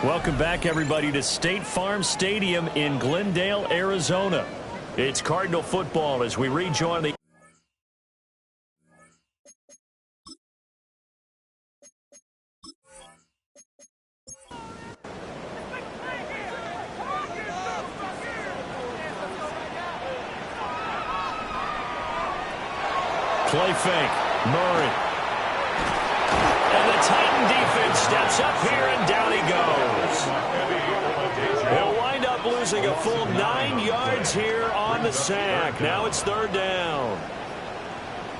Welcome back, everybody, to State Farm Stadium in Glendale, Arizona. It's Cardinal football as we rejoin the play fake. Murray. And the Titan defense steps up here, and down he goes. They'll wind up losing a full 9 yards here on the sack. Now it's third down.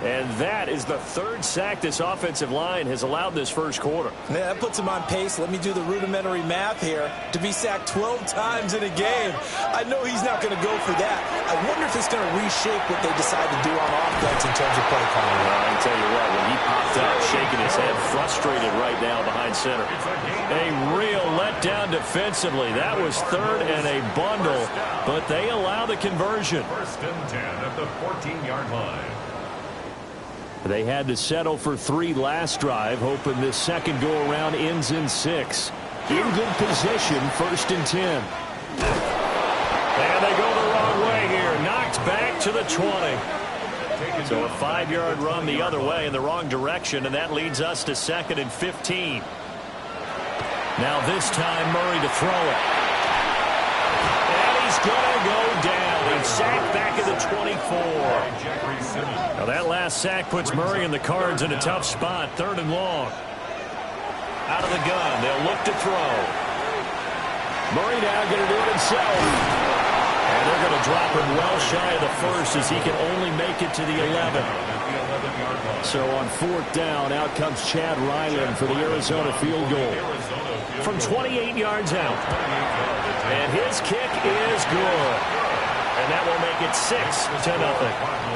And that is the third sack this offensive line has allowed this first quarter. Yeah, that puts him on pace. Let me do the rudimentary math here. To be sacked 12 times in a game, I know he's not going to go for that. I wonder if it's going to reshape what they decide to do on offense in terms of play calling. Well, I can tell you what, when he popped up, shaking his head, frustrated right now behind center. A real letdown defensively. That was third and a bundle, but they allow the conversion. First and 10 at the 14-yard line. They had to settle for 3 last drive, hoping this second go-around ends in 6. In good position, first and 10. And they go the wrong way here. Knocked back to the 20. So a 5-yard run the other way in the wrong direction, and that leads us to second and 15. Now this time, Murray to throw it. And he's going to go down. He's sacked back at the 24. Now that last sack puts Murray and the Cards in a tough spot. Third and long. Out of the gun. They'll look to throw. Murray now going to do it himself. And they're going to drop him well shy of the first as he can only make it to the 11. So on fourth down, out comes Chad Ryland for the Arizona field goal. From 28 yards out. And his kick is good. And that will make it 6-0.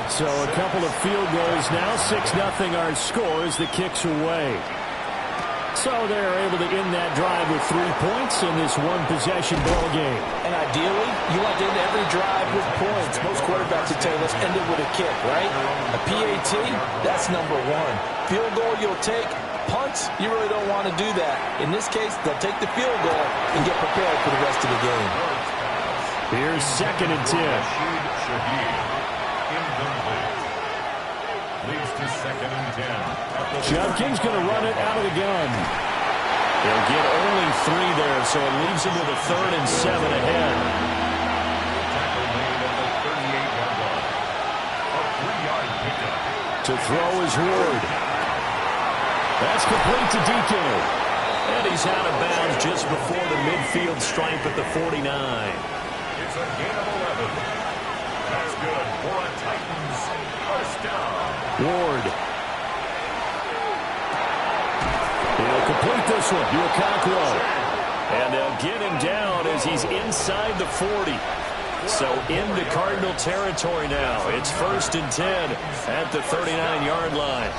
So a couple of field goals now. 6-0 our score as the kicks are away. So they're able to end that drive with 3 points in this one-possession ball game. And ideally, you want to end every drive with points. Most quarterbacks would tell you, let's end it with a kick, right? A PAT, that's number 1. Field goal you'll take. Punts, you really don't want to do that. In this case, they'll take the field goal and get prepared for the rest of the game. Here's second and 10. Leads to second and 10. Judkins going to run it out of the gun. They'll get only 3 there, so it leaves him with a 3rd and 7 ahead. Tackle made at the 38-yard line. A 3-yard pickup. To throw is Ward. That's complete to DK. And he's out of bounds just before the midfield stripe at the 49. It's a gain of 11. That's good for a Titans first down. Ward. He'll complete this one to Okonkwo. And they'll get him down as he's inside the 40. So into Cardinal territory now. It's first and 10 at the 39-yard line.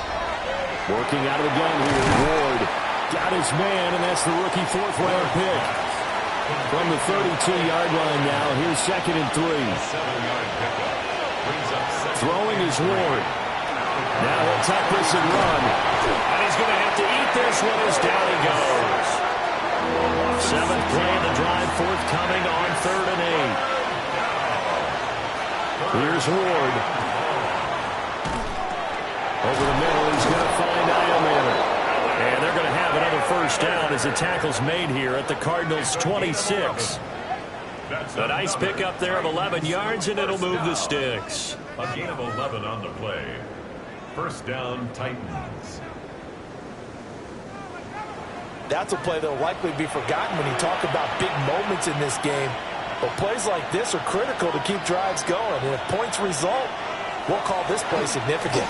Working out of the gun here, Ward got his man, and that's the rookie 4th-round pick. From the 32-yard line now, here's second and 3. Throwing is Ward. Now he'll tuck this and run. And he's going to have to eat this one as down he goes. 7th play of the drive, forthcoming on 3rd and 8. Here's Ward. Over the middle, he's going to find Iomanner. And they're going to have another first down as the tackle's made here at the Cardinals' 26. A nice pickup there of 11 yards, and it'll move the sticks. A gain of 11 on the play. First down, Titans. That's a play that will likely be forgotten when you talk about big moments in this game. But plays like this are critical to keep drives going. And if points result, we'll call this play significant.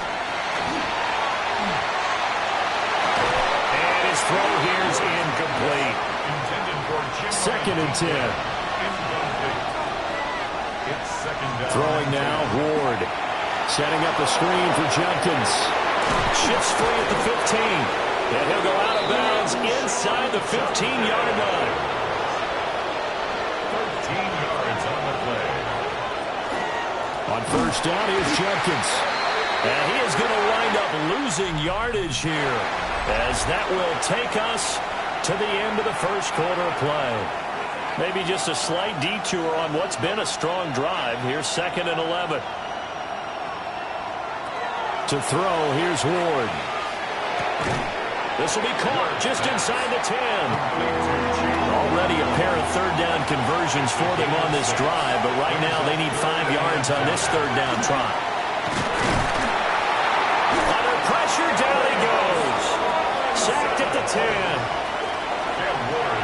And his throw here is incomplete. Second and 10. Throwing now, Ward. Setting up a screen for Judkins. Shifts free at the 15. And he'll go out of bounds inside the 15-yard line. 13 yards on the play. On first down, here's Judkins. And he is going to wind up losing yardage here, as that will take us to the end of the first quarter of play. Maybe just a slight detour on what's been a strong drive. Here's 2nd and 11. To throw, here's Ward. This will be caught just inside the 10. Already a pair of third down conversions for them on this drive, but right now they need 5 yards on this third down try. Under pressure, down he goes. Sacked at the 10.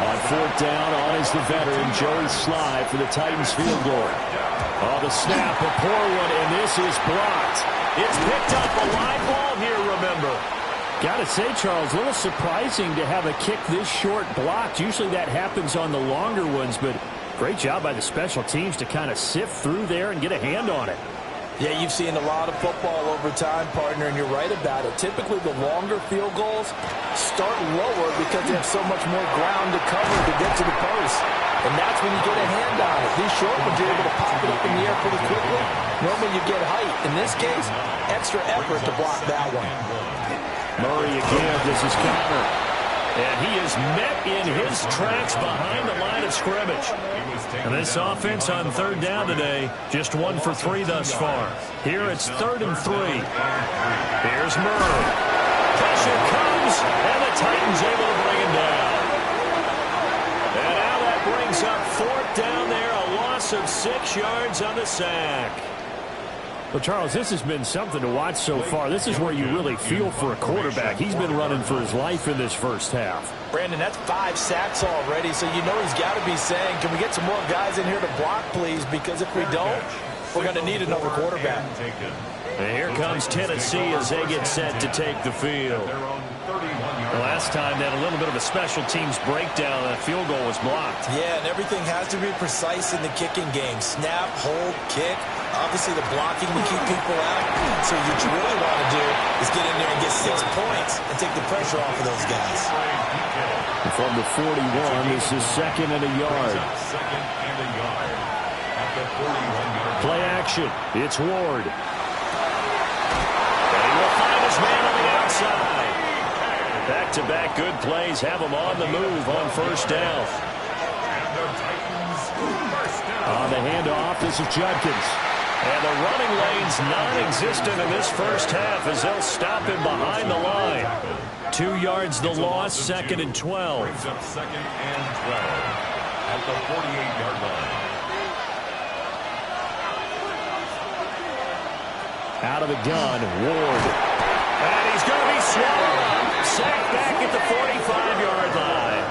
On 4th down, on is the veteran, Joey Slye for the Titans field goal. Oh, the snap, a poor one, and this is blocked. It's picked up a live ball here, remember. Got to say, Charles, a little surprising to have a kick this short blocked. Usually that happens on the longer ones, but great job by the special teams to kind of sift through there and get a hand on it. Yeah, you've seen a lot of football over time, partner, and you're right about it. Typically, the longer field goals start lower because they have so much more ground to cover to get to the post. And that's when you get a hand on it. These short ones, you're able to pop it up in the air pretty quickly. Normally, you get height. In this case, extra effort to block that one. Murray again, this is Connor. And he is met in his tracks behind the line of scrimmage. And this offense on 3rd down today, just 1 for 3 thus far. Here it's 3rd and 3. Here's Murray. Pressure comes, and the Titans able to bring him down. And now that brings up 4th down there, a loss of 6 yards on the sack. Well, Charles, this has been something to watch so far. This is where you really feel for a quarterback. He's been running for his life in this first half. Brandon, that's 5 sacks already, so you know he's got to be saying, can we get some more guys in here to block, please? Because if we don't, we're going to need another quarterback. And here comes Tennessee as they get set to take the field. Last time, they had a little bit of a special teams breakdown. That field goal was blocked. Yeah, and everything has to be precise in the kicking game. Snap, hold, kick. Obviously, the blocking to keep people out. So what you really want to do is get in there and get 6 points and take the pressure off of those guys. From the 41, this is 2nd and a yard. Play action. It's Ward. And he will find his man on the outside. Back-to-back good plays have him on the move on 1st down. On the handoff, this is Judkins. And the running lane's non-existent in this first half as they'll stop him behind the line. 2 yards the loss, 2nd and 12. Brings up 2nd and 12 at the 48-yard line. Out of the gun, Ward. And he's going to be swallowed up. Sacked back at the 45-yard line.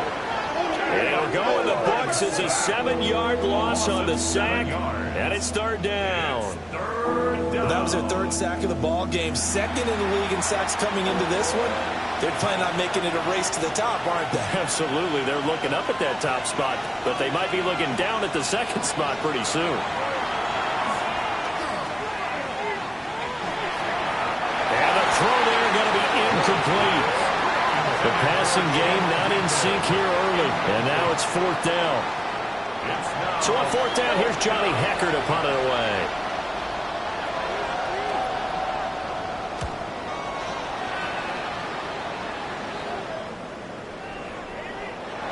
It'll go in the books as a 7-yard loss on the sack, and it's 3rd down. Well, that was their 3rd sack of the ball game. 2nd in the league in sacks coming into this one. They're planning on making it a race to the top, aren't they? Absolutely. They're looking up at that top spot, but they might be looking down at the 2nd spot pretty soon. And the throw there going to be incomplete. The passing game not in sync here early, and now it's 4th down. So on 4th down, here's Johnny Hekker to punt it away.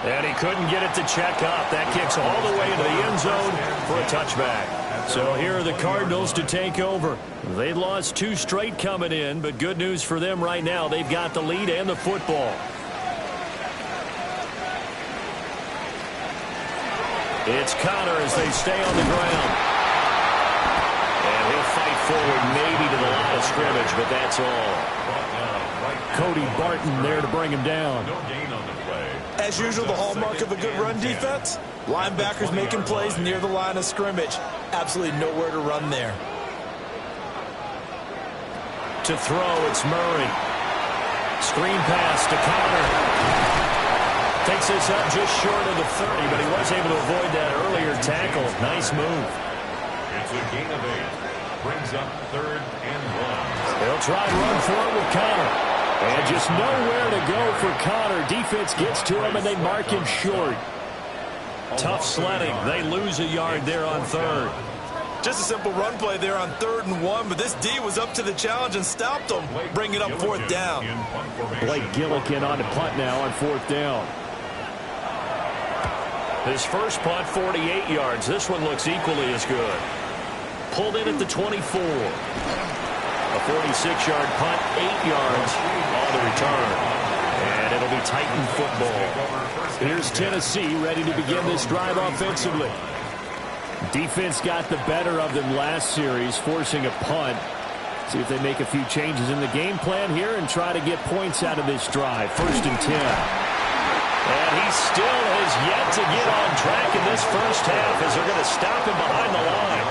And he couldn't get it to check up. That kicks all the way into the end zone for a touchback. So here are the Cardinals to take over. They lost 2 straight coming in, but good news for them right now. They've got the lead and the football. It's Connor as they stay on the ground. And he'll fight forward maybe to the line of scrimmage, but that's all. Cody Barton there to bring him down. No gain on the play. As usual, the hallmark of a good run defense, linebackers making plays near the line of scrimmage. Absolutely nowhere to run there. To throw, it's Murray. Screen pass to Connor. Takes this up just short of the 30, but he was able to avoid that earlier tackle. Nice move. It's a gain of 8. Brings up 3rd and 1. They'll try and run for it with Connor. And just nowhere to go for Connor. Defense gets to him, and they mark him short. Tough sledding. They lose a yard there on 3rd. Just a simple run play there on 3rd and 1, but this D was up to the challenge and stopped them, bringing up 4th down. Blake Gillikin on the punt now on 4th down. His first punt, 48 yards. This one looks equally as good. Pulled in at the 24. A 46-yard punt, 8 yards on the return. And it'll be Titan football. Here's Tennessee ready to begin this drive offensively. Defense got the better of them last series, forcing a punt. See if they make a few changes in the game plan here and try to get points out of this drive. 1st and 10. And he still has yet to get on track in this first half as they're going to stop him behind the line.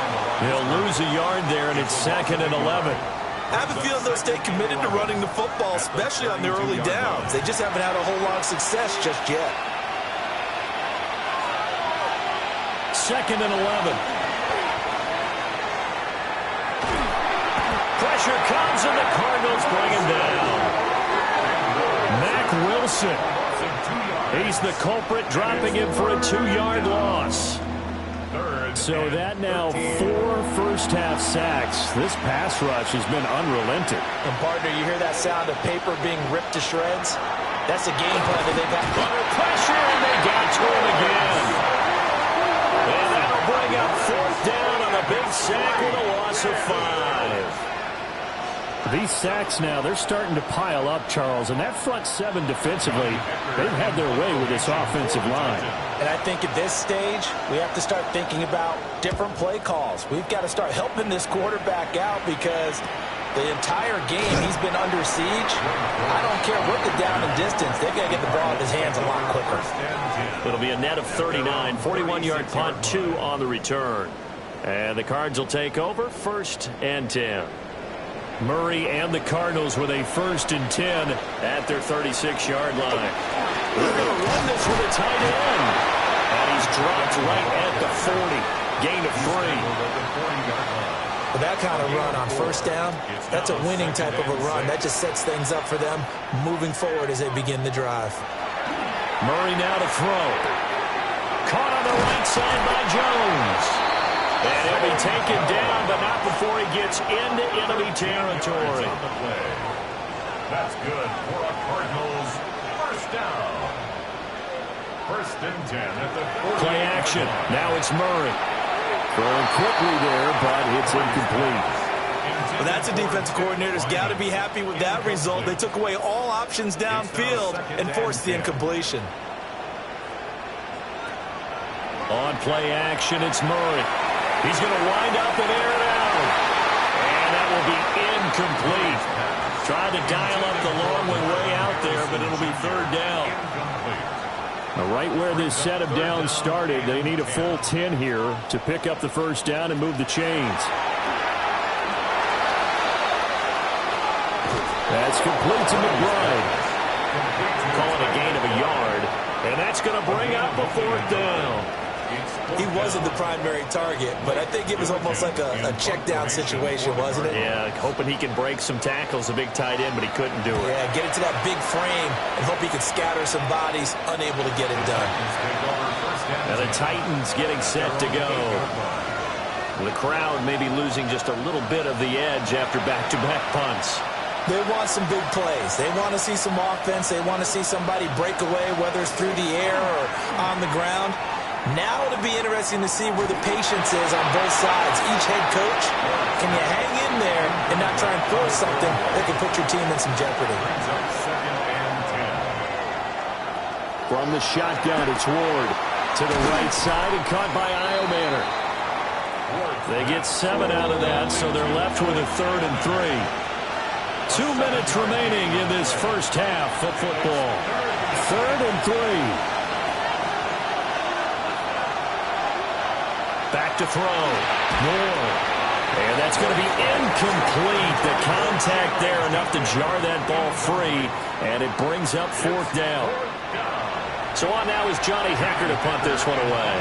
He'll lose a yard there, and it's 2nd and 11. I have a feeling they'll stay committed to running the football, especially on their early downs. They just haven't had a whole lot of success just yet. 2nd and 11. Pressure comes, and the Cardinals bring him down. Mack Wilson. He's the culprit, dropping him for a 2-yard loss. So that now 4 first-half sacks. This pass rush has been unrelenting. And, partner, you hear that sound of paper being ripped to shreds? That's a game plan that they've had. Under pressure, and they got to him again. And that'll bring up 4th down on a big sack with a loss of 5. These sacks now, they're starting to pile up, Charles. And that front 7 defensively, they've had their way with this offensive line. And I think at this stage, we have to start thinking about different play calls. We've got to start helping this quarterback out because the entire game he's been under siege. I don't care what the down and distance. They've got to get the ball in his hands a lot quicker. It'll be a net of 39. 41-yard punt, 2 on the return. And the Cards will take over, 1st and 10. Murray and the Cardinals with a 1st and 10 at their 36-yard line. They're going to run this with a tight end. And he's dropped right at the 40. Gain of 3. With that kind of run on 1st down, that's a winning type of a run. That just sets things up for them moving forward as they begin the drive. Murray now to throw. Caught on the right side by Jones. And he'll be taken down, but not before he gets into enemy territory. That's good for a Cardinals 1st down. 1st and 10 at the 40. Play action. Now it's Murray. Throwing quickly there, but it's incomplete. Well, that's a defensive coordinator's got to be happy with that result. They took away all options downfield and forced the incompletion. On play action, it's Murray. He's going to wind up and air it out. And that will be incomplete. Tried to dial up the long one way out there, but it'll be 3rd down. Right where this set of downs started, they need a full 10 here to pick up the 1st down and move the chains. That's complete to McBride. Call it a gain of a yard. And that's going to bring up a 4th down. He wasn't the primary target, but I think it was almost like a check-down situation, wasn't it? Yeah, hoping he can break some tackles, a big tight end, but he couldn't do it. Yeah, get it to that big frame and hope he can scatter some bodies, unable to get it done. Now the Titans getting set to go. The crowd may be losing just a little bit of the edge after back-to-back punts. They want some big plays. They want to see some offense. They want to see somebody break away, whether it's through the air or on the ground. Now it'll be interesting to see where the patience is on both sides. Each head coach, can you hang in there and not try and force something that can put your team in some jeopardy? From the shotgun, it's Ward to the right side and caught by Iomanner. They get 7 out of that, so they're left with a 3rd and 3. 2 minutes remaining in this first half of football. 3rd and 3. Back to throw. Moore. And that's going to be incomplete. The contact there enough to jar that ball free. And it brings up 4th down. So on now is Johnny Hekker to punt this one away.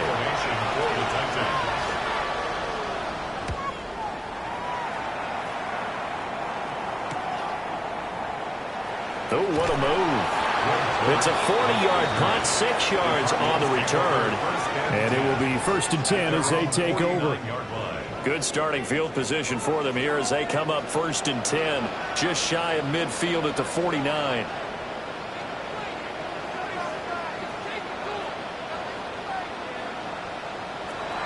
Oh, what a move. It's a 40-yard punt, 6 yards on the return. And it will be 1st and 10 as they take over. Good starting field position for them here as they come up 1st and 10, just shy of midfield at the 49.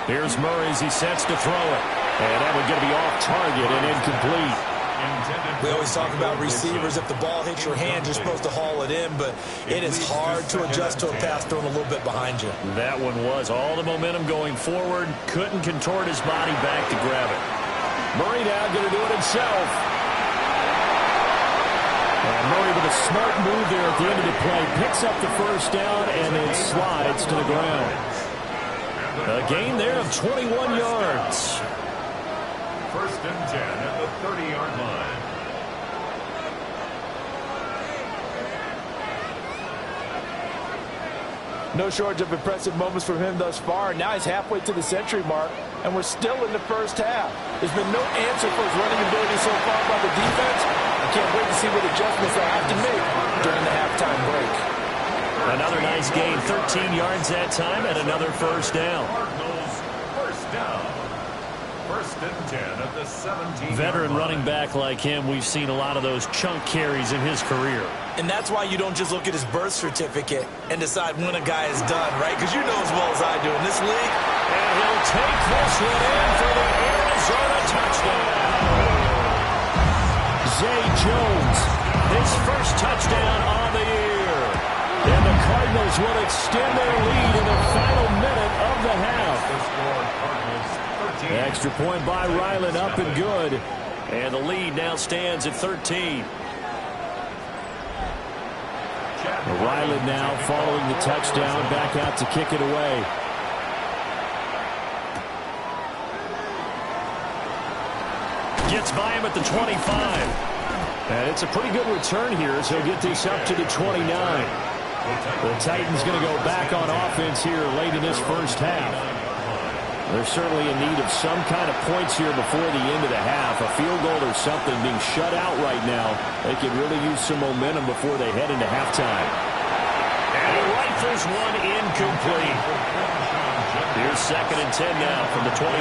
Here's Murray as he sets to throw it. And that one's going to be off target and incomplete. We always talk about receivers. If the ball hits your hand, you're supposed to haul it in, but it is hard to adjust to a pass thrown a little bit behind you. That one was all the momentum going forward. Couldn't contort his body back to grab it. Murray now going to do it himself. And Murray with a smart move there at the end of the play. Picks up the first down and then slides to the ground. A gain there of 21 yards. First and 10 at the 30-yard line. No shortage of impressive moments from him thus far. Now he's halfway to the century mark, and we're still in the first half. There's been no answer for his running ability so far by the defense. I can't wait to see what adjustments they'll have to make during the halftime break. Another nice gain, 13 yards that time, and another first down. Cardinals first down. First and 10 at the 17. Veteran running back like him, we've seen a lot of those chunk carries in his career. And that's why you don't just look at his birth certificate and decide when a guy is done, right? Because you know as well as I do in this league. And he'll take this one in for the Arizona touchdown. Zay Jones, his first touchdown on the year. And the Cardinals will extend their lead in the final minute of the half. Extra point by Ryland, up and good. And the lead now stands at 13. Ryland now following the touchdown, back out to kick it away. Gets by him at the 25. And it's a pretty good return here as he'll get this up to the 29. The Titans going to go back on offense here late in this first half. They're certainly in need of some kind of points here before the end of the half. A field goal or something, being shut out right now. They could really use some momentum before they head into halftime. And he rifles one incomplete. Here's second and 10 now from the 29.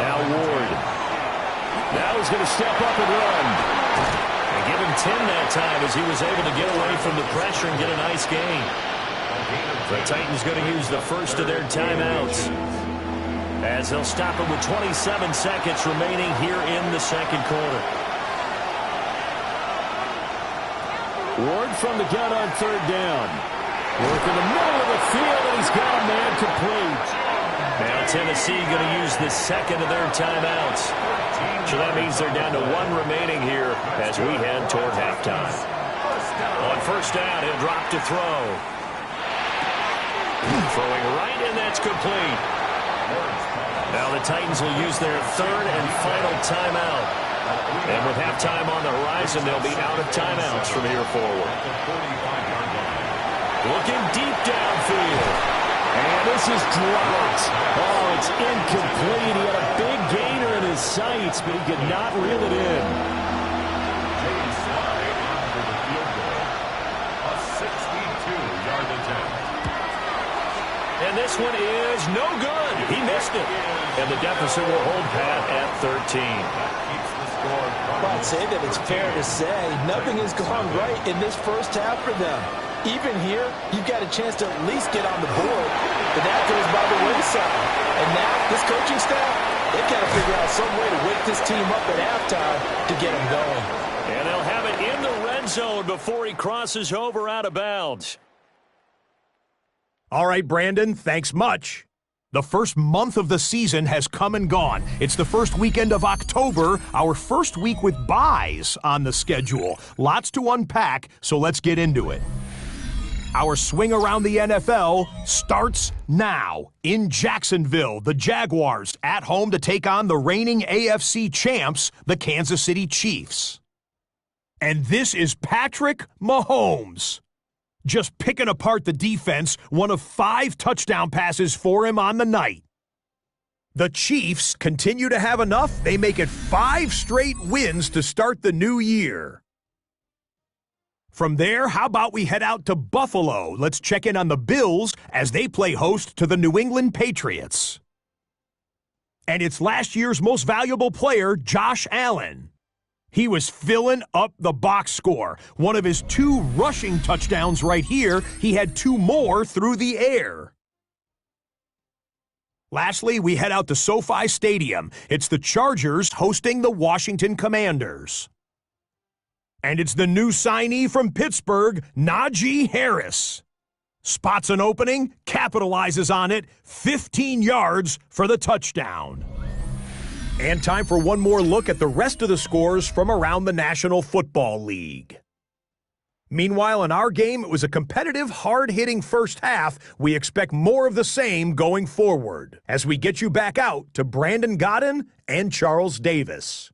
Now Ward. Now he's going to step up and run. And give him 10 that time as he was able to get away from the pressure and get a nice gain. The Titans going to use the first of their timeouts as they'll stop it with 27 seconds remaining here in the second quarter. Ward from the gun on third down. Work in the middle of the field, and he's got a man complete. Now Tennessee going to use the second of their timeouts. So that means they're down to one remaining here as we head toward halftime. On first down, he'll drop to throw. Throwing right, and that's complete. Now the Titans will use their third and final timeout. And with halftime on the horizon, they'll be out of timeouts from here forward. Looking deep downfield. And this is dropped. Oh, it's incomplete. He had a big gainer in his sights, but he could not reel it in. A 62-yard attempt. And this one is no good. He missed it. And the deficit will hold pat at 13. Well, I'd say that it's fair to say nothing has gone right in this first half for them. Even here, you've got a chance to at least get on the board, but that goes by the wayside. And now, this coaching staff, they've got to figure out some way to wake this team up at halftime to get them going. And they'll have it in the red zone before he crosses over out of bounds. All right, Brandon, thanks much. The first month of the season has come and gone. It's the first weekend of October, our first week with byes on the schedule. Lots to unpack, so let's get into it. Our swing around the NFL starts now. In Jacksonville, the Jaguars at home to take on the reigning AFC champs, the Kansas City Chiefs. And this is Patrick Mahomes. Just picking apart the defense, one of 5 touchdown passes for him on the night. The Chiefs continue to have enough. They make it 5 straight wins to start the new year. From there, how about we head out to Buffalo? Let's check in on the Bills as they play host to the New England Patriots. And it's last year's most valuable player, Josh Allen. He was filling up the box score. One of his 2 rushing touchdowns right here. He had 2 more through the air. Lastly, we head out to SoFi Stadium. It's the Chargers hosting the Washington Commanders. And it's the new signee from Pittsburgh, Najee Harris. Spots an opening, capitalizes on it, 15 yards for the touchdown. And time for one more look at the rest of the scores from around the National Football League. Meanwhile, in our game, it was a competitive, hard-hitting first half. We expect more of the same going forward as we get you back out to Brandon Godden and Charles Davis.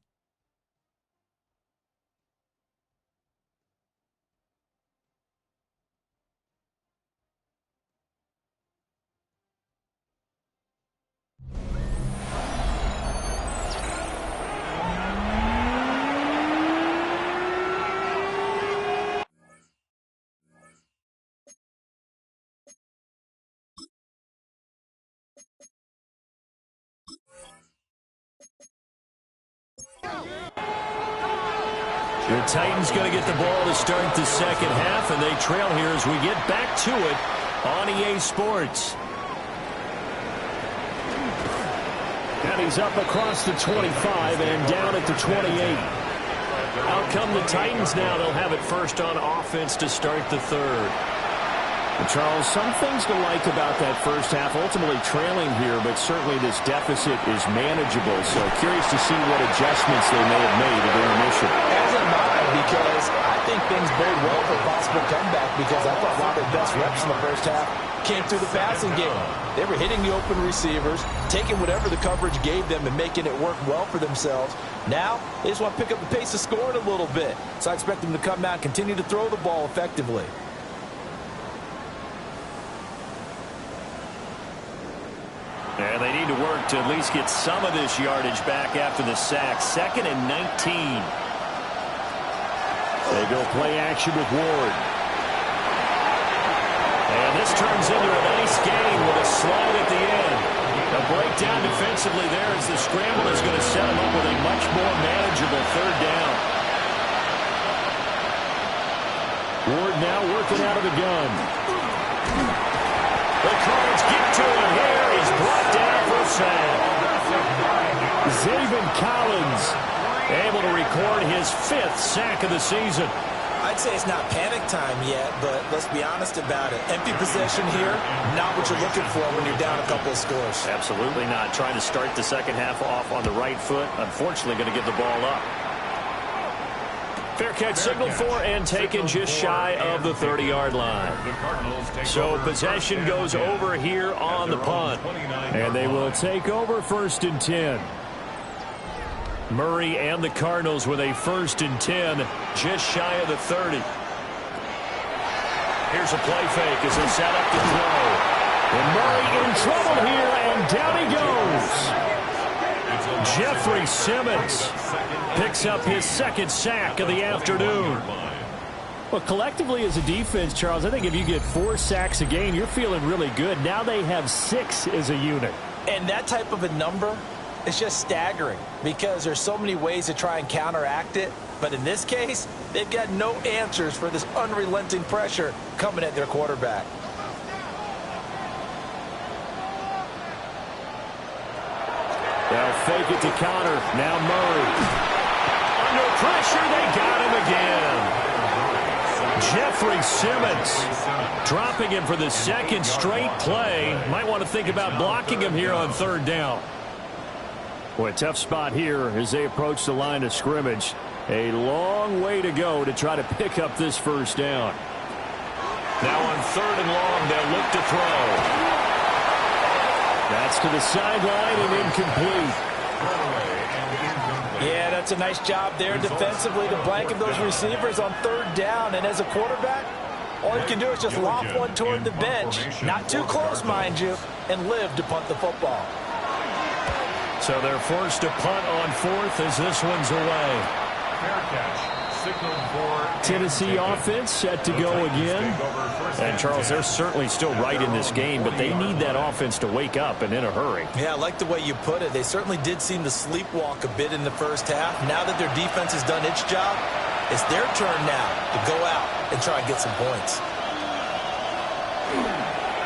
The Titans going to get the ball to start the second half, and they trail here as we get back to it on EA Sports. And he's up across the 25 and down at the 28. Out come the Titans now. They'll have it first on offense to start the third. And Charles, some things to like about that first half. Ultimately trailing here, but certainly this deficit is manageable. So curious to see what adjustments they may have made to their mission. As am I, because I think things bode well for a possible comeback, because I thought a lot of their best reps in the first half came through the passing game. They were hitting the open receivers, taking whatever the coverage gave them and making it work well for themselves. Now, they just want to pick up the pace of scoring a little bit. So I expect them to come out and continue to throw the ball effectively. And they need to work to at least get some of this yardage back after the sack. 2nd and 19. They go play action with Ward. And this turns into a nice gain with a slide at the end. A breakdown defensively there as the scramble is going to set them up with a much more manageable third down. Ward now working out of the gun. The Cards get to him here. He's brought down for a sack. Zaven Collins able to record his 5th sack of the season. I'd say it's not panic time yet, but let's be honest about it. Empty possession here, not what you're looking for when you're down a couple of scores. Absolutely not. Trying to start the second half off on the right foot. Unfortunately, going to give the ball up. Fair catch signaled for and taken just shy of the 30-yard line. So possession goes over here on the punt. And they will take over 1st and 10. Murray and the Cardinals with a 1st and 10 just shy of the 30. Here's a play fake as they set up to throw. And Murray in trouble here, and down he goes. Jeffrey Simmons picks up his 2nd sack of the afternoon. Well, collectively as a defense, Charles, I think if you get 4 sacks a game, you're feeling really good. Now they have 6 as a unit. And that type of a number is just staggering, because there's so many ways to try and counteract it. But in this case, they've got no answers for this unrelenting pressure coming at their quarterback. They'll fake it to counter. Now Murray. Under pressure, they got him again. Jeffrey Simmons dropping him for the 2nd straight play. Might want to think about blocking him here on 3rd down. Boy, tough spot here as they approach the line of scrimmage. A long way to go to try to pick up this 1st down. Now on 3rd and long, they'll look to throw. That's to the sideline and incomplete. Yeah, that's a nice job there defensively to blanket those receivers on 3rd down. And as a quarterback, all you can do is just loft one toward the bench, not too close, mind you, and live to punt the football. So they're forced to punt on 4th as this one's away. Fair catch. Tennessee offense set to go again. And, Charles, they're certainly still right in this game, but they need that offense to wake up and in a hurry. Yeah, I like the way you put it. They certainly did seem to sleepwalk a bit in the first half. Now that their defense has done its job, it's their turn now to go out and try and get some points.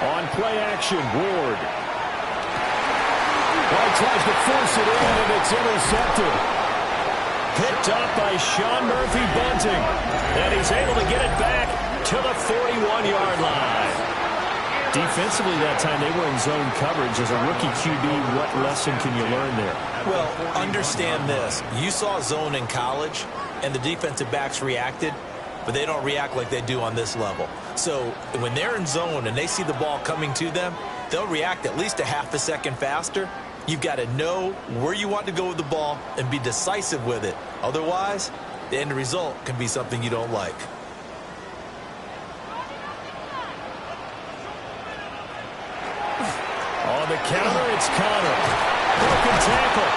On play action, Ward. Well, he tries to force it in, and it's intercepted. Picked up by Sean Murphy-Bunting. And he's able to get it back to the 41-yard line. Defensively that time, they were in zone coverage. As a rookie QB, what lesson can you learn there? Well, understand this. You saw zone in college, and the defensive backs reacted, but they don't react like they do on this level. So when they're in zone and they see the ball coming to them, they'll react at least a half a second faster. You've got to know where you want to go with the ball and be decisive with it. Otherwise, the end result can be something you don't like. On the counter, it's Connor. Broken tackle.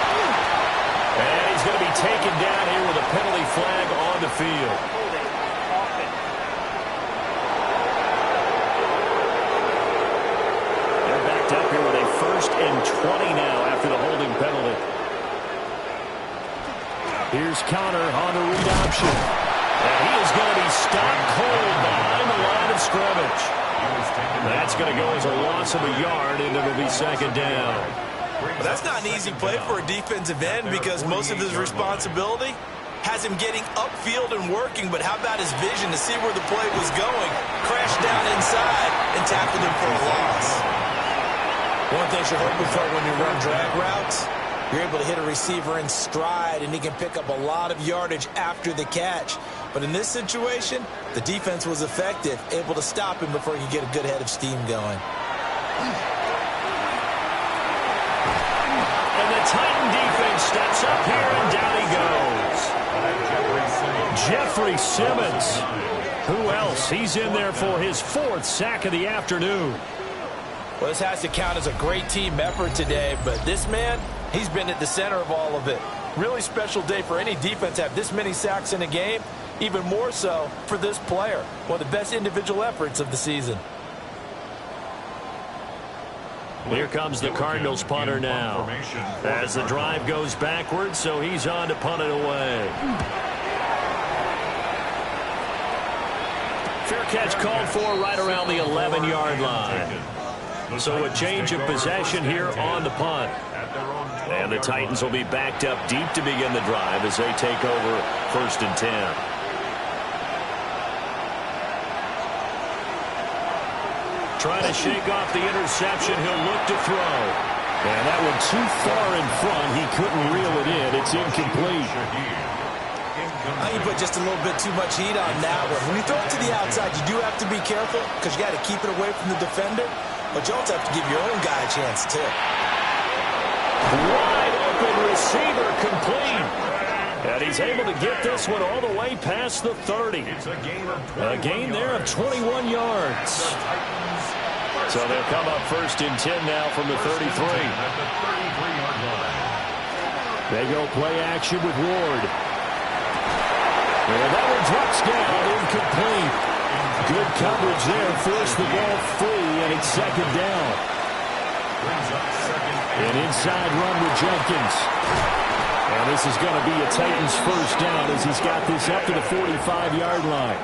And he's going to be taken down here with a penalty flag on the field. They're backed up here with a 1st and 20 now after the holding penalty. Here's Connor on the read option. And he is going to be stopped cold behind the line of scrimmage. That's going to go as a loss of a yard, and it'll be 2nd down. Well, that's not an easy play for a defensive end because most of his responsibility has him getting upfield and working, but how about his vision to see where the play was going, crashed down inside, and tackled him for a loss. One thing you're hoping for when you run drag routes, you're able to hit a receiver in stride, and he can pick up a lot of yardage after the catch. But in this situation, the defense was effective, able to stop him before he could get a good head of steam going. And the Titan defense steps up here, and down he goes. Jeffrey Simmons. Who else? He's in there for his 4th sack of the afternoon. Well, this has to count as a great team effort today, but this man, he's been at the center of all of it. Really special day for any defense to have this many sacks in a game, even more so for this player. One of the best individual efforts of the season. Here comes the Cardinals punter now. As the drive goes backwards, so he's on to punt it away. Fair catch called for right around the 11-yard line. So a change of possession here on the punt. And the Titans will be backed up deep to begin the drive as they take over 1st and 10. Trying to shake off the interception. He'll look to throw. And that one too far in front. He couldn't reel it in. It's incomplete. You put just a little bit too much heat on that one. When you throw it to the outside, you do have to be careful because you got to keep it away from the defender. But you also have to give your own guy a chance, too. Wide open receiver complete. And he's able to get this one all the way past the 30. A gain there of 21 yards. So they'll come up 1st and 10 now from the 33. They go play action with Ward. And that one drops down, incomplete. Good coverage there, forced the ball free, and it's 2nd down. An inside run with Jenkins. And this is going to be a Titans 1st down as he's got this up to the 45-yard line.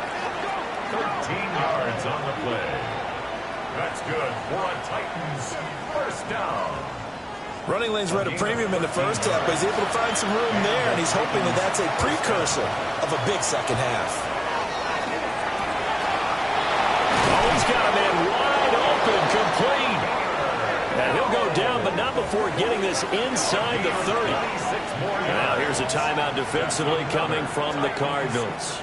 13 yards on the play. That's good for a Titans 1st down. Running lanes were at a premium in the first half, but he's able to find some room there, and he's hoping that that's a precursor of a big second half. Oh, he's got a man wide open, complete. And he'll go down, but not before getting this inside the 30. Now here's a timeout defensively coming from the Cardinals.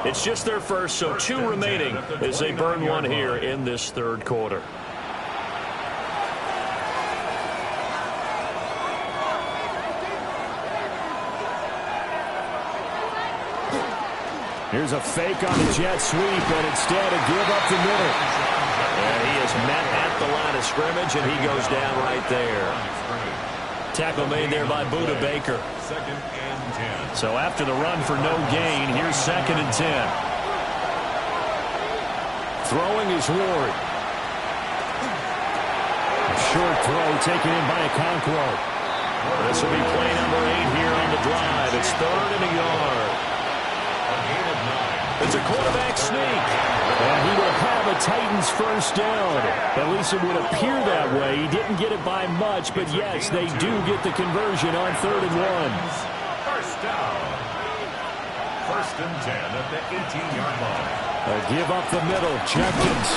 It's just their first, so 2 remaining as they burn one here in this 3rd quarter. Here's a fake on the jet sweep, and instead a give up the middle. And he is met at the line of scrimmage, and he goes down right there. Tackle made there by Budda Baker. 2nd and 10. So after the run for no gain, here's 2nd and 10. Throwing is Ward. A short throw taken in by Okonkwo. This will be play number 8 here on the drive. It's 3rd and a yard. A gain of 9. It's a quarterback sneak. And he will have a Titans first down. At least it would appear that way. He didn't get it by much, but yes, they do get the conversion on 3rd and 1. First down. 1st and 10 at the 18-yard line. A give up the middle. Jenkins.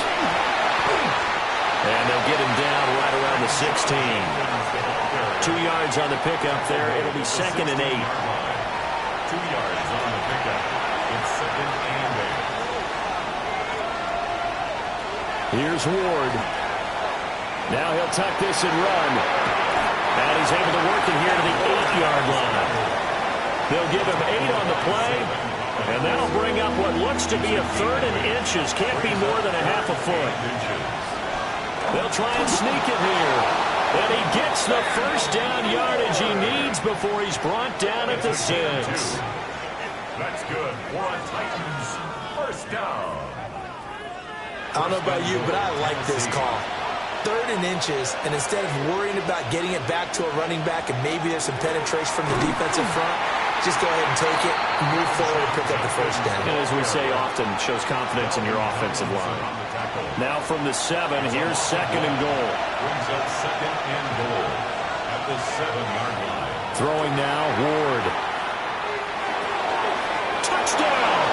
And they'll get him down right around the 16. 2 yards on the pickup there. It'll be 2nd and 8. 2 yards on the pickup. It's 2nd and 8. Here's Ward. Now he'll tuck this and run. And he's able to work it here to the 8-yard line. They'll give him 8 on the play. And that'll bring up what looks to be a 3rd and inches. Can't be more than a half a foot. They'll try and sneak it here. And he gets the first down yardage he needs before he's brought down at the 6. That's good for a Titans first down. I don't know about you, but I like this call. 3rd and inches, and instead of worrying about getting it back to a running back and maybe there's some penetration from the defensive front, just go ahead and take it, move forward, and pick up the first down. And as we say often, shows confidence in your offensive line. Now from the 7, here's 2nd and goal. Brings up 2nd and goal at the 7-yard line. Throwing now, Ward. Touchdown!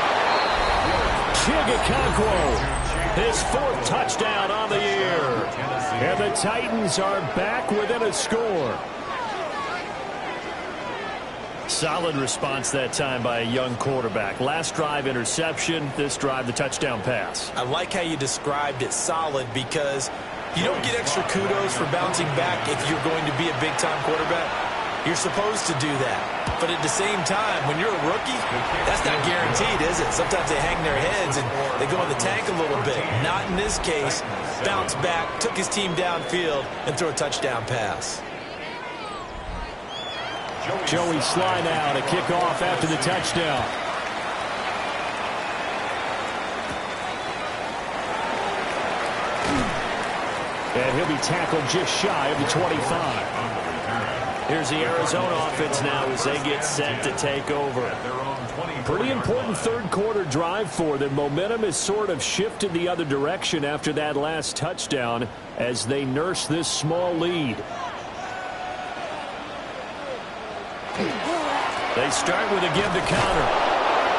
Chigakonkwo. His 4th touchdown on the year. And the Titans are back within a score. Solid response that time by a young quarterback. Last drive, interception. This drive, the touchdown pass. I like how you described it, solid, because you don't get extra kudos for bouncing back if you're going to be a big-time quarterback. You're supposed to do that. But at the same time, when you're a rookie, that's not guaranteed, is it? Sometimes they hang their heads and they go in the tank a little bit. Not in this case. Bounce back, took his team downfield, and threw a touchdown pass. Joey Sly now to kick off after the touchdown. And he'll be tackled just shy of the 25. Here's the Arizona offense now as they get set to take over. Pretty important 3rd quarter drive for them. Momentum has sort of shifted the other direction after that last touchdown as they nurse this small lead. They start with a give to counter.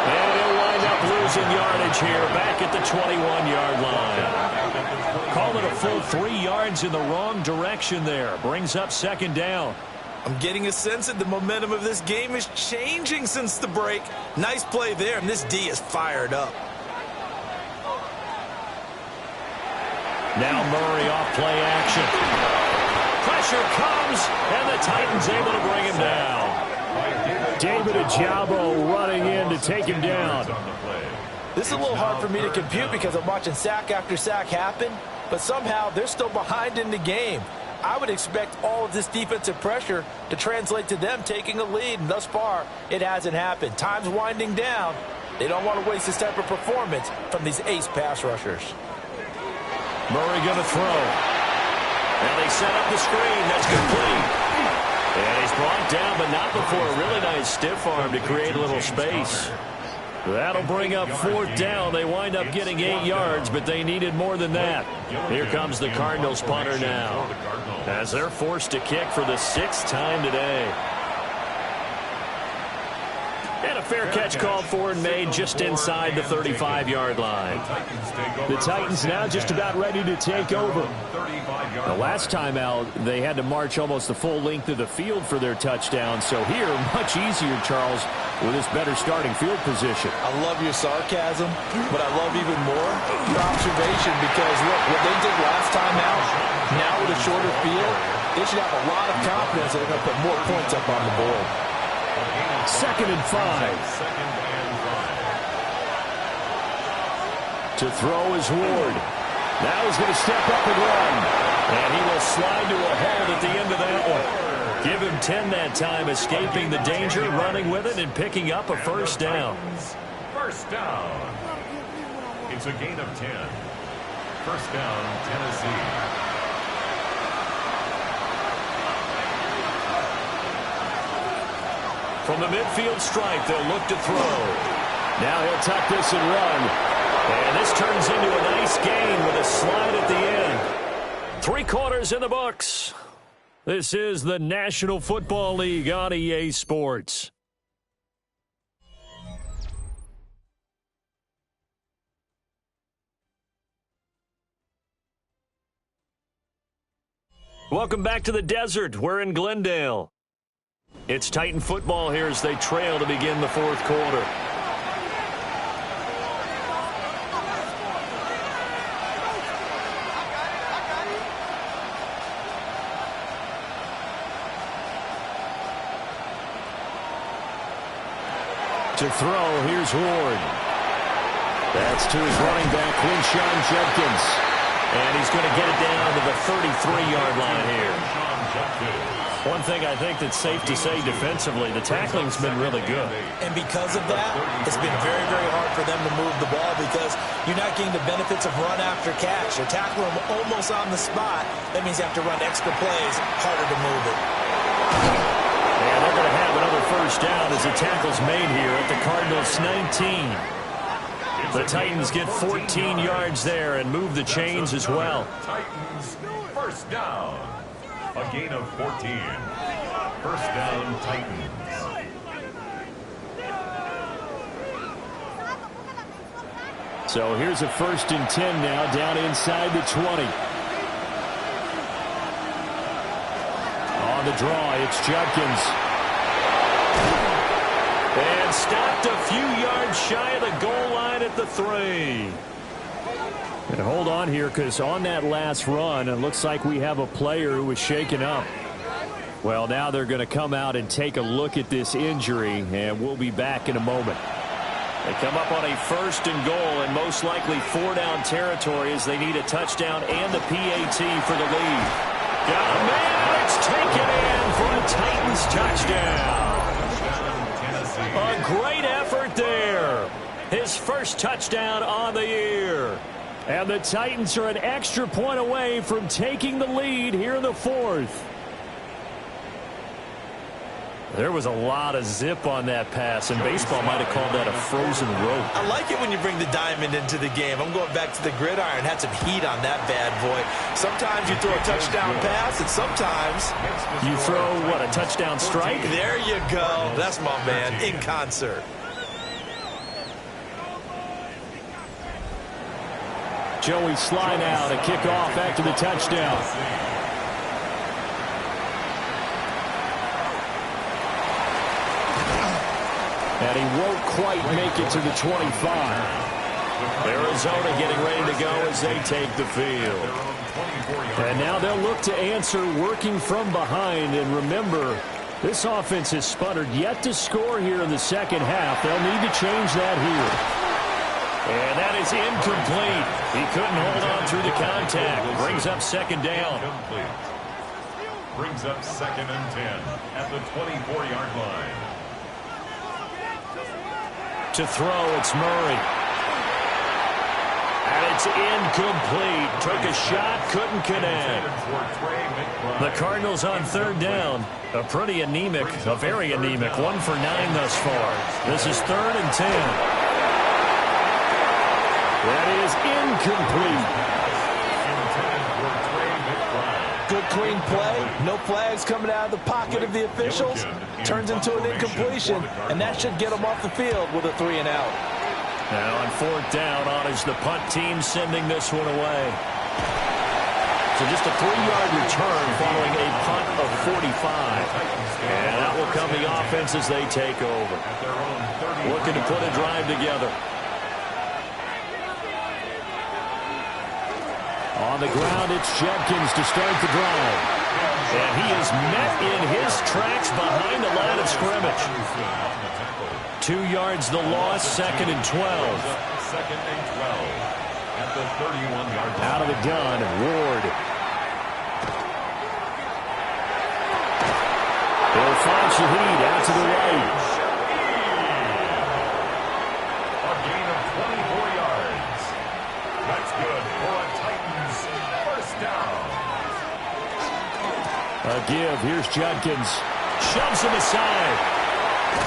And he'll wind up losing yardage here back at the 21-yard line. Call it a full 3 yards in the wrong direction there. Brings up 2nd down. I'm getting a sense that the momentum of this game is changing since the break. Nice play there, and this D is fired up. Now Murray off play action. Pressure comes, and the Titans able to bring him down. David Ojabo running in to take him down. This is a little hard for me to compute because I'm watching sack after sack happen, but somehow they're still behind in the game. I would expect all of this defensive pressure to translate to them taking a lead, and thus far, it hasn't happened. Time's winding down. They don't want to waste this type of performance from these ace pass rushers. Murray going to throw. Now they set up the screen. That's complete. And he's brought down, but not before a really nice stiff arm to create a little space. That'll bring up 4th down. They wind up getting 8 yards, but they needed more than that. Here comes the Cardinals punter now, as they're forced to kick for the 6th time today. And a fair catch called for and made just inside the 35-yard line. The Titans now just about ready to take over. The last time out, they had to march almost the full length of the field for their touchdown. So here, much easier, Charles, with this better starting field position. I love your sarcasm, but I love even more your observation because, look, what they did last time out, now with a shorter field, they should have a lot of confidence that they're going to put more points up on the board. 2nd and 5. To throw is Ward. Now he's going to step up and run. And he will slide to a hold at the end of that one. Give him 10 that time, escaping the danger, running with it, and picking up a first down. First down. It's a gain of 10. First down, Tennessee. From the midfield stripe, they'll look to throw. Now he'll tuck this and run. And this turns into a nice gain with a slide at the end. 3 quarters in the books. This is the National Football League on EA Sports. Welcome back to the desert. We're in Glendale. It's Titan football here as they trail to begin the 4th quarter. To throw, here's Ward. That's to his running back, Quinshon Judkins. And he's going to get it down to the 33-yard line here. One thing I think that's safe to say defensively, the tackling's been really good. And because of that, it's been very, very hard for them to move the ball because you're not getting the benefits of run after catch. You're tackling them almost on the spot. That means you have to run extra plays, harder to move it. And they're going to have another first down as the tackle's made here at the Cardinals' 19. The Titans get 14 yards there and move the chains as well. Titans first down. A gain of 14. First down, Titans. So here's a 1st and 10 now down inside the 20. On the draw, it's Judkins. And stopped a few yards shy of the goal line at the 3. And hold on here, because on that last run, it looks like we have a player who was shaken up. Well, now they're going to come out and take a look at this injury, and we'll be back in a moment. They come up on a 1st and goal, and most likely 4-down territory as they need a touchdown and the PAT for the lead. Got a man, it's taken in for a Titans touchdown. A great effort there. His first touchdown on the year. And the Titans are an extra point away from taking the lead here in the 4th. There was a lot of zip on that pass, and baseball might have called that a frozen rope. I like it when you bring the diamond into the game. I'm going back to the gridiron. Had some heat on that bad boy. Sometimes you throw a touchdown pass, and sometimes you throw, what, a touchdown strike? There you go. That's my man, in concert. Joey Sly now to kick off after the touchdown. And he won't quite make it to the 25. Arizona getting ready to go as they take the field. And now they'll look to answer working from behind. And remember, this offense has sputtered yet to score here in the 2nd half. They'll need to change that here. And that is incomplete. He couldn't hold on through the contact. Brings up 2nd down. Brings up 2nd and 10 at the 24-yard line. To throw, it's Murray. And it's incomplete. Took a shot, couldn't connect. The Cardinals on 3rd down. A pretty anemic, a very anemic, 1 for 9 thus far. This is 3rd and 10. That is incomplete. Good clean play. No flags coming out of the pocket of the officials. Turns into an incompletion, and that should get them off the field with a 3 and out. Now on 4th down, on is the punt team sending this one away. So just a 3-yard return following a punt of 45. And that will come the offense as they take over. Looking to put a drive together. On the ground, it's Judkins to start the drive. And he is met in his tracks behind the line of scrimmage. 2 yards the loss, 2nd and 12. 2nd and 12 at the 31-yard line. Out of the gun, Ward. They'll find Shaheed out to the right. A gain of 24 yards. That's good for a Titans first down. A give. Here's Judkins. Shoves him aside.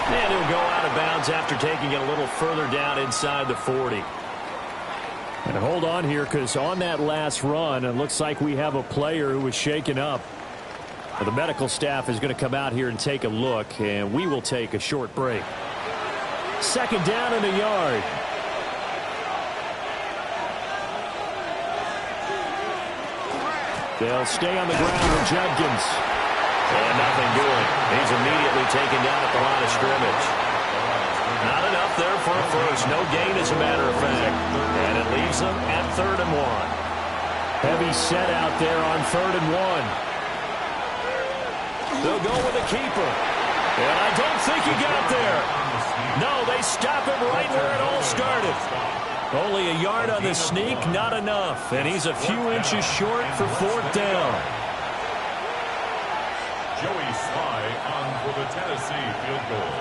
And he'll go out of bounds after taking it a little further down inside the 40. And hold on here, because on that last run, it looks like we have a player who was shaken up. Well, the medical staff is going to come out here and take a look, and we will take a short break. 2nd down and a yard. They'll stay on the ground with Judkins. And nothing doing. He's immediately taken down at the line of scrimmage. Not enough there for a first. No gain, as a matter of fact. And it leaves them at 3rd and 1. Heavy set out there on 3rd and 1. They'll go with the keeper. And I don't think he got there. No, they stop him right where it all started. Only a yard on the sneak, not enough. And he's a few inches short for 4th down. Joey Sly on for the Tennessee field goal.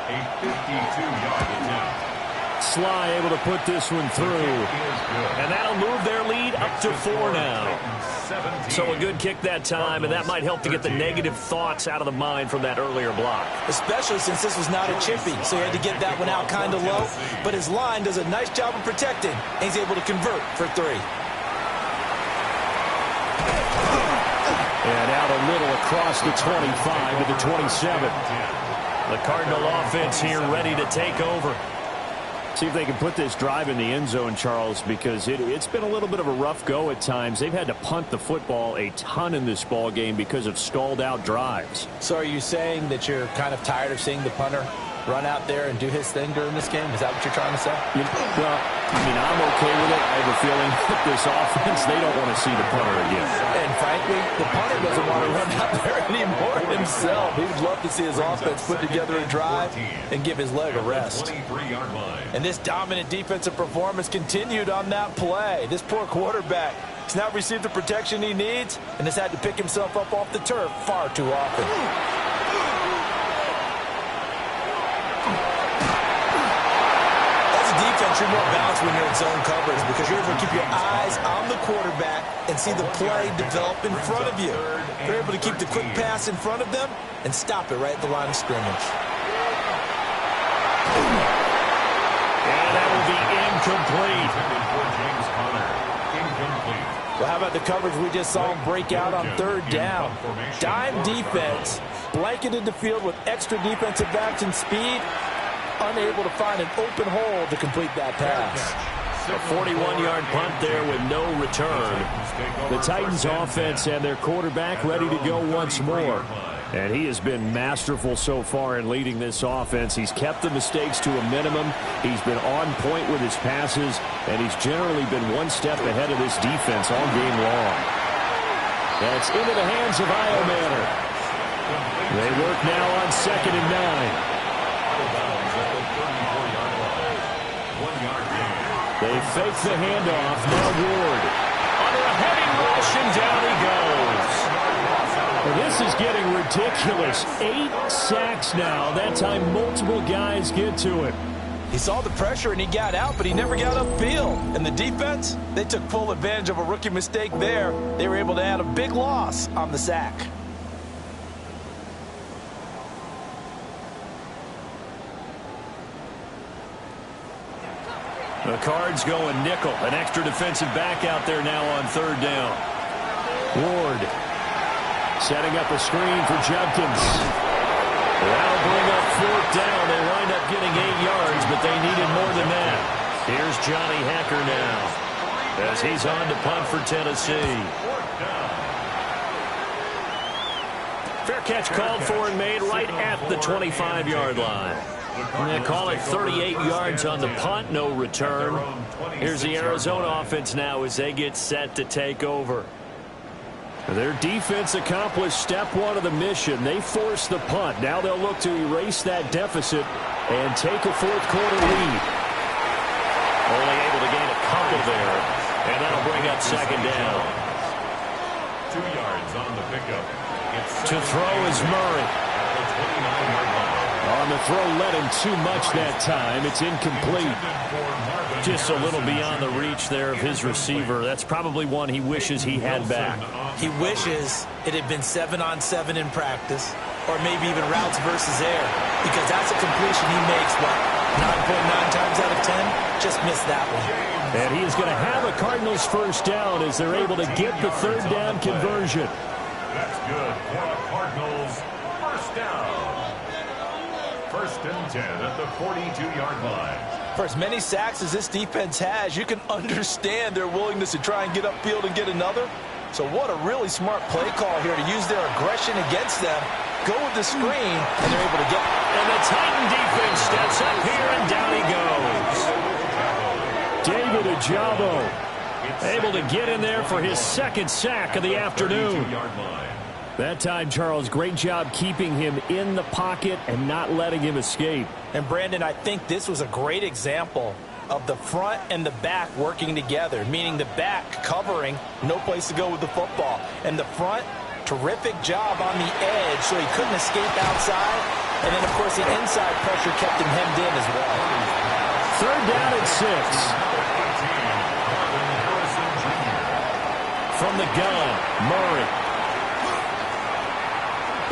A 52-yard attempt. Sly able to put this one through. And that'll move their lead up to 4 now. So a good kick that time, and that might help to get the negative thoughts out of the mind from that earlier block. Especially since this was not a chippy, so he had to get that one out kind of low. But his line does a nice job of protecting, and he's able to convert for 3. And out a little across the 25 to the 27. The Cardinal offense here ready to take over. See if they can put this drive in the end zone, Charles, because it's been a little bit of a rough go at times. They've had to punt the football a ton in this ball game because of stalled out drives. So are you saying that you're kind of tired of seeing the punter run out there and do his thing during this game? Is that what you're trying to say? Well, I mean, I'm okay with it. I have a feeling that this offense, they don't want to see the punter again. And frankly, the punter doesn't want to run out there anymore himself. He would love to see his offense put together a drive and give his leg a rest. And this dominant defensive performance continued on that play. This poor quarterback has not received the protection he needs and has had to pick himself up off the turf far too often. You're more balanced when you're in zone coverage because you're able to keep your eyes on the quarterback and see the play develop in front of you. You're able to keep the quick pass in front of them and stop it right at the line of scrimmage. And that will be incomplete. Well, how about the coverage we just saw him break out on 3rd down? Dime defense, blanketed the field with extra defensive backs and speed, unable to find an open hole to complete that pass. A 41-yard punt there with no return. The Titans offense and their quarterback ready to go once more. And he has been masterful so far in leading this offense. He's kept the mistakes to a minimum. He's been on point with his passes, and he's generally been one step ahead of this defense all game long. That's into the hands of Iomanner. They work now on 2nd and 9. They fake the handoff. Now Ward. Under a heavy rush, and down he goes. Well, this is getting ridiculous. 8 sacks now. That time multiple guys get to him. He saw the pressure and he got out, but he never got upfield. And the defense, they took full advantage of a rookie mistake there. They were able to add a big loss on the sack. The Cards going nickel. An extra defensive back out there now on 3rd down. Ward setting up a screen for Judkins. That'll bring up 4th down. They wind up getting 8 yards, but they needed more than that. Here's Johnny Hekker now as he's on to punt for Tennessee. Fair catch called for and made right at the 25-yard line. They call it 38 yards on the punt, no return. Here's the Arizona offense now as they get set to take over. Their defense accomplished step 1 of the mission. They forced the punt. Now they'll look to erase that deficit and take a 4th quarter lead. Only able to gain a couple there, and that'll bring up 2nd down. 2 yards on the pickup. To throw is Murray. On the throw, led him too much that time. It's incomplete. Just a little beyond the reach there of his receiver. That's probably one he wishes he had back. He wishes it had been 7-on-7 in practice. or maybe even routes versus air, because that's a completion he makes, 9.9 times out of 10? Just missed that one. And he is going to have a Cardinals first down as they're able to get the third down conversion. That's good for the Cardinals. First down. First and 10 at the 42-yard line. For as many sacks as this defense has, you can understand their willingness to try and get upfield and get another. So what a really smart play call here to use their aggression against them. Go with the screen, and they're able to get... And the Titan defense steps up here, and down he goes. David Ojabo able to get in there for his second sack of the afternoon. That time, Charles, great job keeping him in the pocket and not letting him escape. And, Brandon, I think this was a great example of the front and the back working together, meaning the back covering, no place to go with the football. And the front, terrific job on the edge so he couldn't escape outside. And then, of course, the inside pressure kept him hemmed in as well. Third down and 6. From the gun, Murray.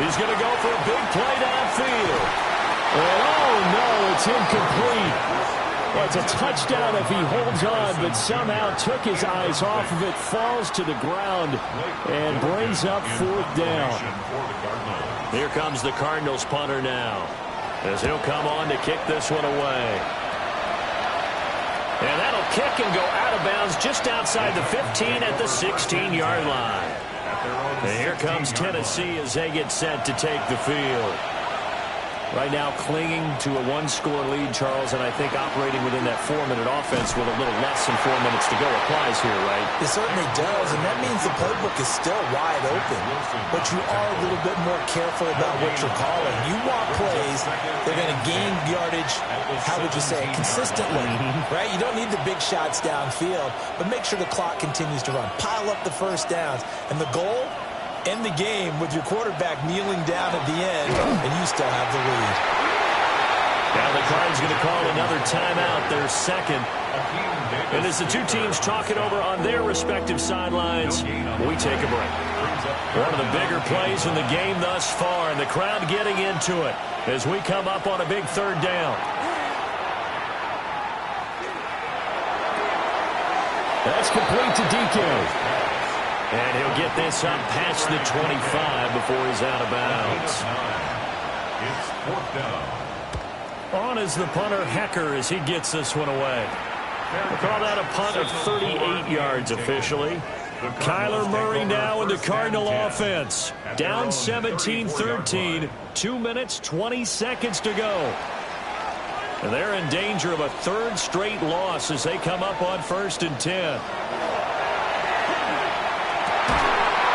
He's going to go for a big play downfield. And oh, no, it's incomplete. Well, it's a touchdown if he holds on, but somehow took his eyes off of it, falls to the ground, and brings up fourth down. Here comes the Cardinals punter now, as he'll come on to kick this one away. And that'll kick and go out of bounds just outside the 15 at the 16-yard line. And here comes Tennessee as they get set to take the field. Right now clinging to a one-score lead, Charles, and I think operating within that 4-minute offense with a little less than 4 minutes to go applies here, right? It certainly does, and that means the playbook is still wide open. But you are a little bit more careful about what you're calling. You want plays that are going to gain yardage, how would you say it, consistently, right? You don't need the big shots downfield, but make sure the clock continues to run. Pile up the first downs. And the goal? End the game with your quarterback kneeling down at the end, and you still have the lead. Now the Cards going to call another timeout, their second. And as the two teams talk it over on their respective sidelines, we take a break. One of the bigger plays in the game thus far, and the crowd getting into it as we come up on a big third down. That's complete to DK. And he'll get this up past the 25 before he's out of bounds. It's fourth down. On is the punter, Hecker, as he gets this one away. We'll call that a punt of 38 yards officially. Kyler Murray now in the Cardinal offense. Down 17-13. 2 minutes, 20 seconds to go. And they're in danger of a third straight loss as they come up on 1st and 10.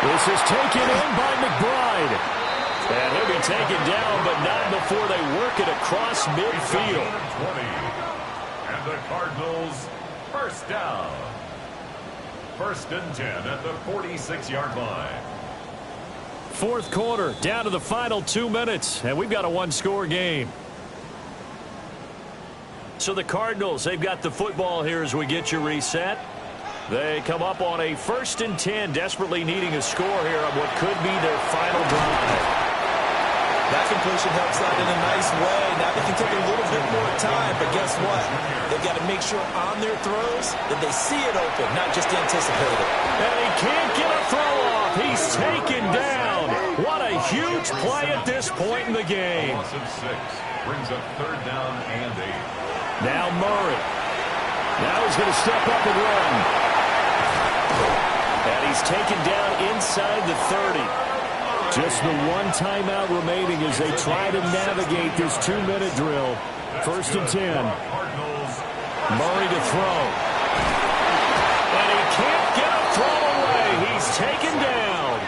This is taken in by McBride. And he'll be taken down, but not before they work it across midfield. And the Cardinals, first down. 1st and 10 at the 46-yard line. Fourth quarter, down to the final 2 minutes, and we've got a one-score game. So the Cardinals, they've got the football here as we get you reset. They come up on a 1st and 10, desperately needing a score here on what could be their final drive. That completion helps out in a nice way. Now they can take a little bit more time, but guess what? They've got to make sure on their throws that they see it open, not just anticipate it. And he can't get a throw off. He's taken down. What a huge play at this point in the game. Loss of 6 brings up 3rd down and 8. Now Murray. Now he's going to step up and run. And he's taken down inside the 30. Just the one timeout remaining as they try to navigate this 2-minute drill. 1st and 10. Murray to throw. And he can't get a throw away. He's taken down.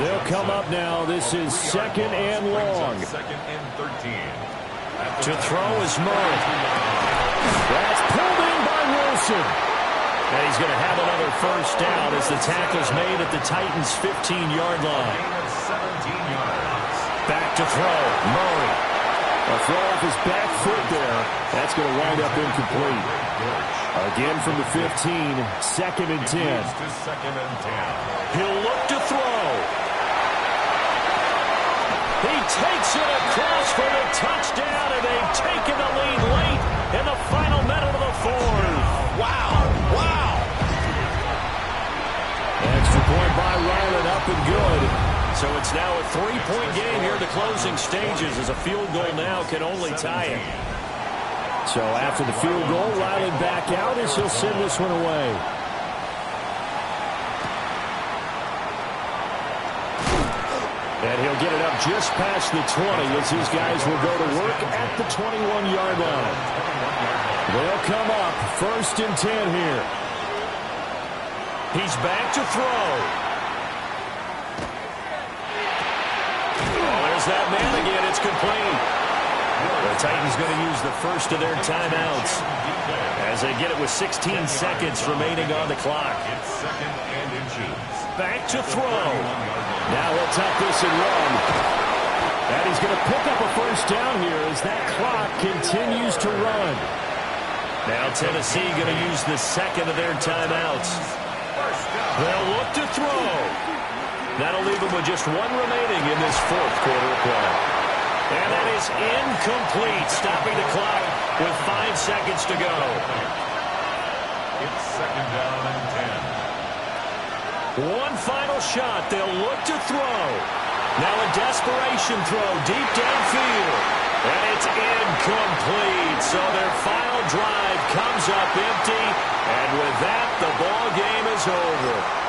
They'll come up now. This is 2nd and long. 2nd and 13. To throw is Murray. That's pulled in by Wilson. And he's going to have another first down as the tackle's made at the Titans' 15-yard line. 17 yards. Back to throw. Murray. A throw off his back foot there. That's going to wind up incomplete. Again from the 15, 2nd and 10. To 2nd and 10. He'll look to throw. He takes it across for the touchdown, and they've taken the lead late in the final minute of the fourth. Wow. Wow. Extra point by Ryland, up and good. So it's now a 3-point game here in the closing stages, as a field goal now can only tie it. So after the field goal, Ryland back out as he'll send this one away. And he'll get it up just past the 20 as these guys will go to work at the 21-yard line. They'll come up 1st and 10 here. He's back to throw. Oh, there's that man again. It's complete. The Titans going to use the first of their timeouts as they get it with 16 seconds remaining on the clock. It's 2nd and inches. Back to throw. Now he'll tuck this and run. And he's going to pick up a first down here as that clock continues to run. Now Tennessee going to use the second of their timeouts. They'll look to throw. That'll leave them with just one remaining in this 4th quarter of play. And that is incomplete, stopping the clock with 5 seconds to go. It's 2nd down and 10. One final shot. They'll look to throw. Now a desperation throw deep downfield. And it's incomplete. So their final drive comes up empty. And with that, the ball game is over.